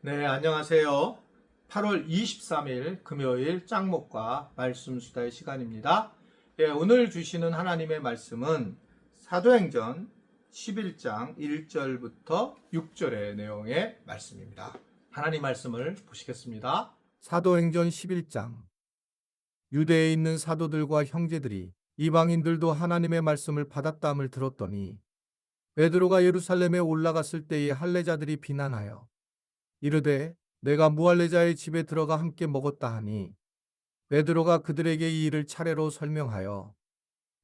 네, 안녕하세요. 8월 23일 금요일 짱목과 말씀 수다의 시간입니다. 예, 오늘 주시는 하나님의 말씀은 사도행전 11장 1절부터 6절의 내용의 말씀입니다. 하나님 말씀을 보시겠습니다. 사도행전 11장. 유대에 있는 사도들과 형제들이 이방인들도 하나님의 말씀을 받았다함을 들었더니 베드로가 예루살렘에 올라갔을 때에 할례자들이 비난하여 이르되 내가 무할례자의 집에 들어가 함께 먹었다 하니 베드로가 그들에게 이 일을 차례로 설명하여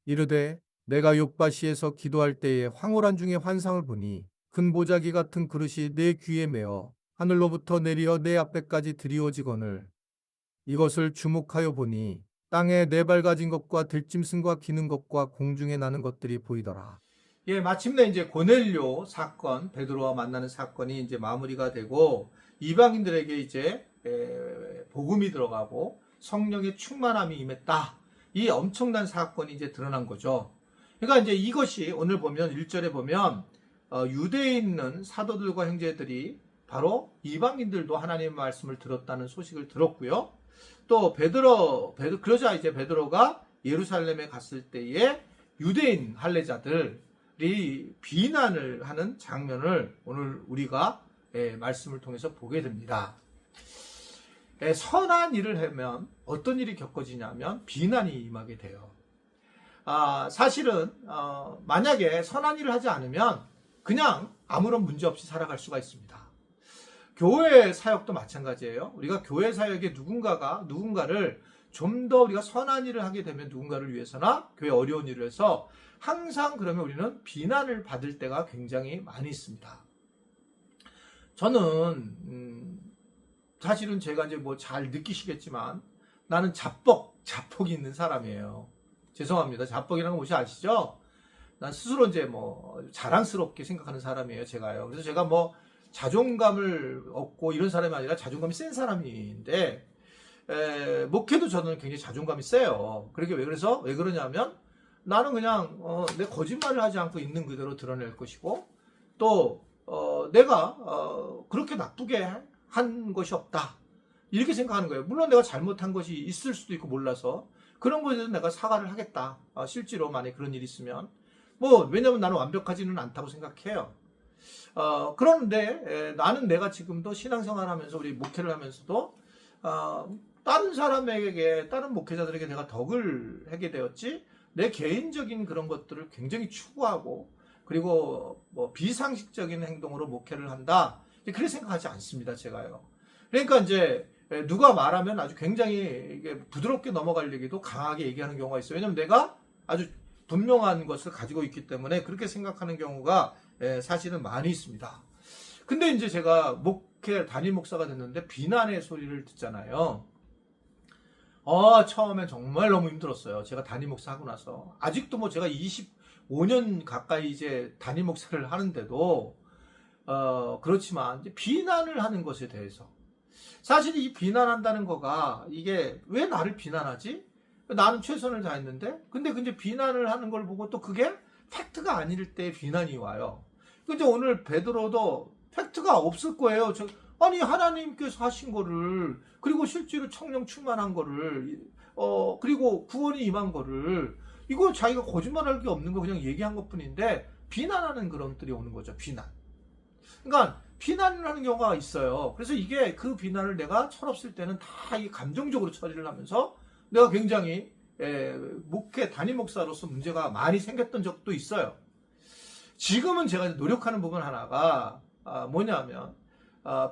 이르되 내가 욥바시에서 기도할 때에 황홀한 중에 환상을 보니 큰 보자기 같은 그릇이 내 귀에 매어 하늘로부터 내리어 내 앞에까지 드리워지거늘 이것을 주목하여 보니 땅에 네 발 가진 것과 들짐승과 기는 것과 공중에 나는 것들이 보이더라. 예, 마침내 이제 고넬료 사건, 베드로와 만나는 사건이 이제 마무리가 되고 이방인들에게 이제 복음이 들어가고 성령의 충만함이 임했다. 이 엄청난 사건이 이제 드러난 거죠. 그러니까 이제 이것이 오늘 보면 1절에 보면 유대에 있는 사도들과 형제들이 바로 이방인들도 하나님의 말씀을 들었다는 소식을 들었고요. 또 그러자 이제 베드로가 예루살렘에 갔을 때에 유대인 할례자들 이 비난을 하는 장면을 오늘 우리가 말씀을 통해서 보게 됩니다. 선한 일을 하면 어떤 일이 겪어지냐면 비난이 임하게 돼요. 사실은 만약에 선한 일을 하지 않으면 그냥 아무런 문제 없이 살아갈 수가 있습니다. 교회 사역도 마찬가지예요. 우리가 교회 사역에 누군가를 좀 더 우리가 선한 일을 하게 되면 누군가를 위해서나 교회 어려운 일을 해서 항상 그러면 우리는 비난을 받을 때가 굉장히 많이 있습니다. 저는 사실은 제가 이제 뭐 잘 느끼시겠지만 나는 자뻑이 있는 사람이에요. 죄송합니다. 자뻑이라는 거 혹시 아시죠? 난 스스로 이제 뭐 자랑스럽게 생각하는 사람이에요. 제가요. 그래서 제가 뭐 자존감을 얻고 이런 사람이 아니라 자존감이 센 사람인데 목회도 저는 굉장히 자존감이 세요. 그래서 왜 그러냐면 나는 그냥 내 거짓말을 하지 않고 있는 그대로 드러낼 것이고 또 내가 그렇게 나쁘게 한 것이 없다 이렇게 생각하는 거예요. 물론 내가 잘못한 것이 있을 수도 있고 몰라서 그런 것에 대해서 내가 사과를 하겠다. 실제로 만약에 그런 일이 있으면 왜냐면 나는 완벽하지는 않다고 생각해요. 그런데 나는 내가 지금도 신앙생활 하면서 우리 목회를 하면서도 다른 사람에게 다른 목회자들에게 내가 덕을 하게 되었지 내 개인적인 그런 것들을 굉장히 추구하고 그리고 뭐 비상식적인 행동으로 목회를 한다 그렇게 생각하지 않습니다. 제가요. 그러니까 이제 누가 말하면 아주 굉장히 부드럽게 넘어가려기도 강하게 얘기하는 경우가 있어요. 왜냐면 내가 아주 분명한 것을 가지고 있기 때문에 그렇게 생각하는 경우가 사실은 많이 있습니다. 근데 이제 제가 담임 목사가 됐는데 비난의 소리를 듣잖아요. 처음에 정말 너무 힘들었어요. 제가 담임 목사 하고 나서. 아직도 뭐 제가 25년 가까이 이제 담임 목사를 하는데도, 그렇지만, 이제 비난을 하는 것에 대해서. 사실 이 비난한다는 거가, 이게 왜 나를 비난하지? 나는 최선을 다했는데? 근데 이제 비난을 하는 걸 보고 또 그게 팩트가 아닐 때 비난이 와요. 근데 오늘 베드로도 팩트가 없을 거예요. 아니 하나님께서 하신 거를 그리고 실제로 성령 충만한 거를 그리고 구원이 임한 거를 이거 자기가 거짓말할 게 없는 거 그냥 얘기한 것뿐인데 비난하는 그런 것들이 오는 거죠. 비난. 그러니까 비난을 하는 경우가 있어요. 그래서 이게 그 비난을 내가 철없을 때는 다 이 감정적으로 처리를 하면서 내가 굉장히 담임 목사로서 문제가 많이 생겼던 적도 있어요. 지금은 제가 노력하는 부분 하나가 뭐냐면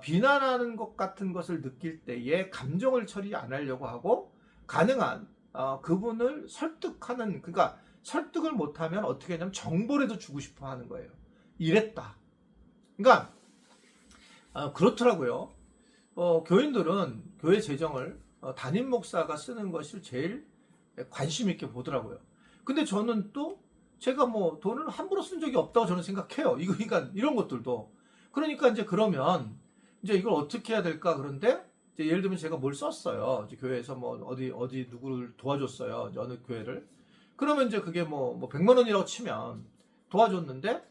비난하는 것 같은 것을 느낄 때에 감정을 처리 안 하려고 하고 가능한 그분을 설득하는 그러니까 설득을 못하면 어떻게 하냐면 정보라도 주고 싶어 하는 거예요. 이랬다. 그러니까 그렇더라고요. 교인들은 교회 재정을 담임 목사가 쓰는 것을 제일 관심 있게 보더라고요. 근데 저는 또 제가 뭐 돈을 함부로 쓴 적이 없다고 저는 생각해요. 그러니까 이런 것들도. 그러니까 이제 그러면 이제 이걸 어떻게 해야 될까? 그런데 이제 예를 들면 제가 뭘 썼어요. 이제 교회에서 뭐 어디 누구를 도와줬어요. 어느 교회를. 그러면 이제 그게 뭐 100만 원이라고 치면 도와줬는데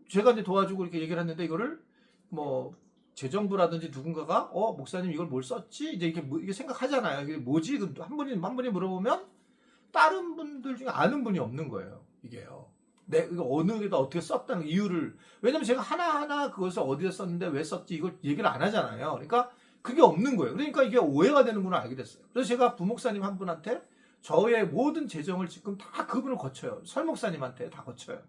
제가 이제 도와주고 이렇게 얘기를 했는데 이거를 뭐 재정부라든지 누군가가 목사님 이걸 뭘 썼지? 이제 이게 생각하잖아요. 이게 뭐지? 한 분이 물어보면 다른 분들 중에 아는 분이 없는 거예요. 이게요. 이거 어느 게다 어떻게 썼다는 이유를. 왜냐면 제가 하나하나 그것을 어디에 썼는데 왜 썼지 이걸 얘기를 안 하잖아요. 그러니까 그게 없는 거예요. 그러니까 이게 오해가 되는구나 알게 됐어요. 그래서 제가 부목사님 한 분한테 저의 모든 재정을 지금 다 그분을 거쳐요. 설목사님한테 다 거쳐요.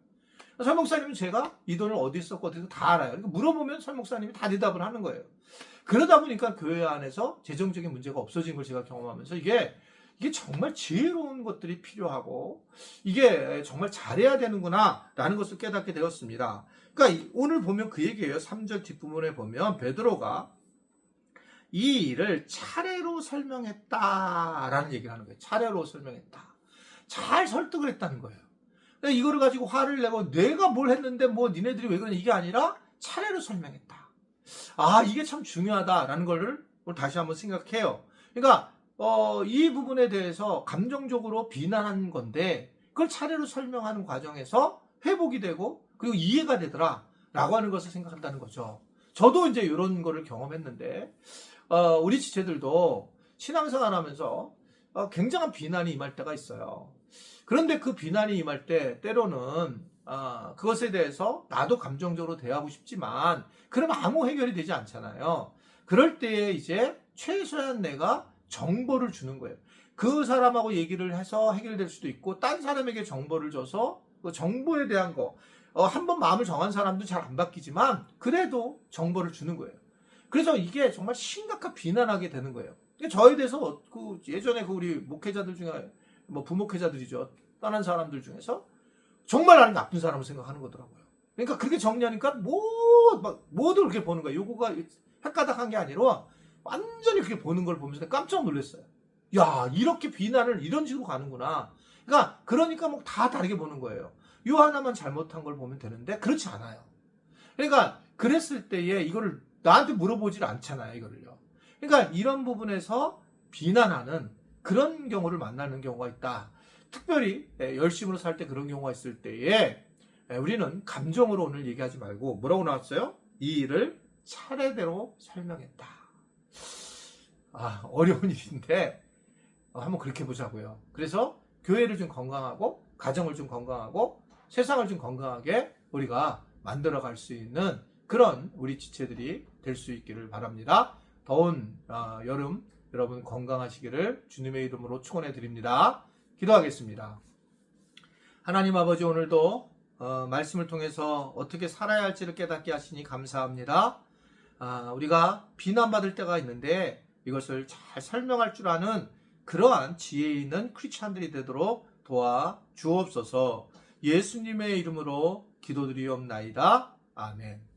설목사님은 제가 이 돈을 어디 썼고 어디서 다 알아요. 그러니까 물어보면 설목사님이 다 대답을 하는 거예요. 그러다 보니까 교회 안에서 재정적인 문제가 없어진 걸 제가 경험하면서 이게 정말 지혜로운 것들이 필요하고 이게 정말 잘해야 되는구나 라는 것을 깨닫게 되었습니다. 그러니까 오늘 보면 그 얘기예요. 3절 뒷부분에 보면 베드로가 이 일을 차례로 설명했다라는 얘기를 하는 거예요. 차례로 설명했다. 잘 설득을 했다는 거예요. 이거를 가지고 화를 내고 내가 뭘 했는데 뭐 니네들이 왜 그러냐 이게 아니라 차례로 설명했다. 이게 참 중요하다라는 걸 다시 한번 생각해요. 그러니까 이 부분에 대해서 감정적으로 비난한 건데 그걸 차례로 설명하는 과정에서 회복이 되고 그리고 이해가 되더라 라고 하는 것을 생각한다는 거죠. 저도 이제 이런 거를 경험했는데 우리 지체들도 신앙생활 하면서 굉장한 비난이 임할 때가 있어요. 그런데 그 비난이 임할 때 때로는 그것에 대해서 나도 감정적으로 대하고 싶지만 그러면 아무 해결이 되지 않잖아요. 그럴 때에 이제 최소한 내가 정보를 주는 거예요. 그 사람하고 얘기를 해서 해결될 수도 있고 딴 사람에게 정보를 줘서 그 정보에 대한 거 한번 마음을 정한 사람도 잘 안 바뀌지만 그래도 정보를 주는 거예요. 그래서 이게 정말 심각한 비난하게 되는 거예요. 저에 대해서 예전에 우리 목회자들 중에 뭐 부목회자들이죠. 떠난 사람들 중에서 정말 나는 나쁜 사람을 생각하는 거더라고요. 그러니까 그렇게 정리하니까 모두 그렇게 보는 거예요. 요거가 헷가닥한 게 아니라 완전히 그렇게 보는 걸 보면서 깜짝 놀랐어요. 야, 이렇게 비난을 이런 식으로 가는구나. 그러니까 뭐 다 다르게 보는 거예요. 요 하나만 잘못한 걸 보면 되는데 그렇지 않아요. 그러니까 그랬을 때에 이거를 나한테 물어보질 않잖아요. 이거를요. 그러니까 이런 부분에서 비난하는 그런 경우를 만나는 경우가 있다. 특별히 열심으로 살 때 그런 경우가 있을 때에 우리는 감정으로 오늘 얘기하지 말고 뭐라고 나왔어요? 이 일을 차례대로 설명했다. 어려운 일인데 한번 그렇게 보자고요. 그래서 교회를 좀 건강하고 가정을 좀 건강하고 세상을 좀 건강하게 우리가 만들어갈 수 있는 그런 우리 지체들이 될 수 있기를 바랍니다. 더운 여름 여러분 건강하시기를 주님의 이름으로 축원해 드립니다. 기도하겠습니다. 하나님 아버지 오늘도 말씀을 통해서 어떻게 살아야 할지를 깨닫게 하시니 감사합니다. 우리가 비난받을 때가 있는데 이것을 잘 설명할 줄 아는 그러한 지혜 있는 크리스찬들이 되도록 도와 주옵소서. 예수님의 이름으로 기도드리옵나이다. 아멘.